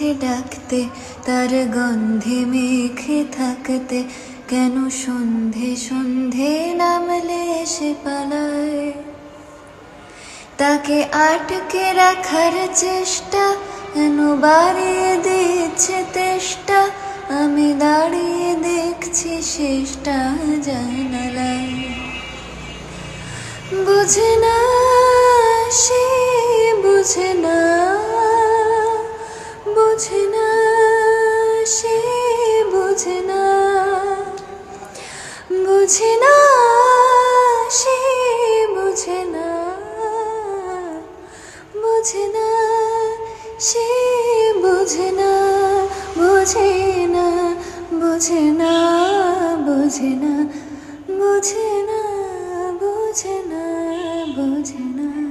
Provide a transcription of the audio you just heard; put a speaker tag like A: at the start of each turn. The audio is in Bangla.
A: কাছে ডাকতে, তার গন্ধে মেখে থাকতে, কেন সন্ধে সন্ধে নামলে সে পালায়। তাকে আটকে রাখার চেষ্টা কেন বাড়িয়ে দিচ্ছে তেষ্টা, আমি দাঁড়িয়ে দেখছি শেষটা জানালায়। বুঝে না সে, বুঝে না, বুঝে না সে, বুঝে না, বুঝে না সে, বুঝে না, বুঝে না সে, বুঝে না, বুঝে না, বুঝে না, বুঝে না, বুঝে না, বুঝে না, বুঝে না।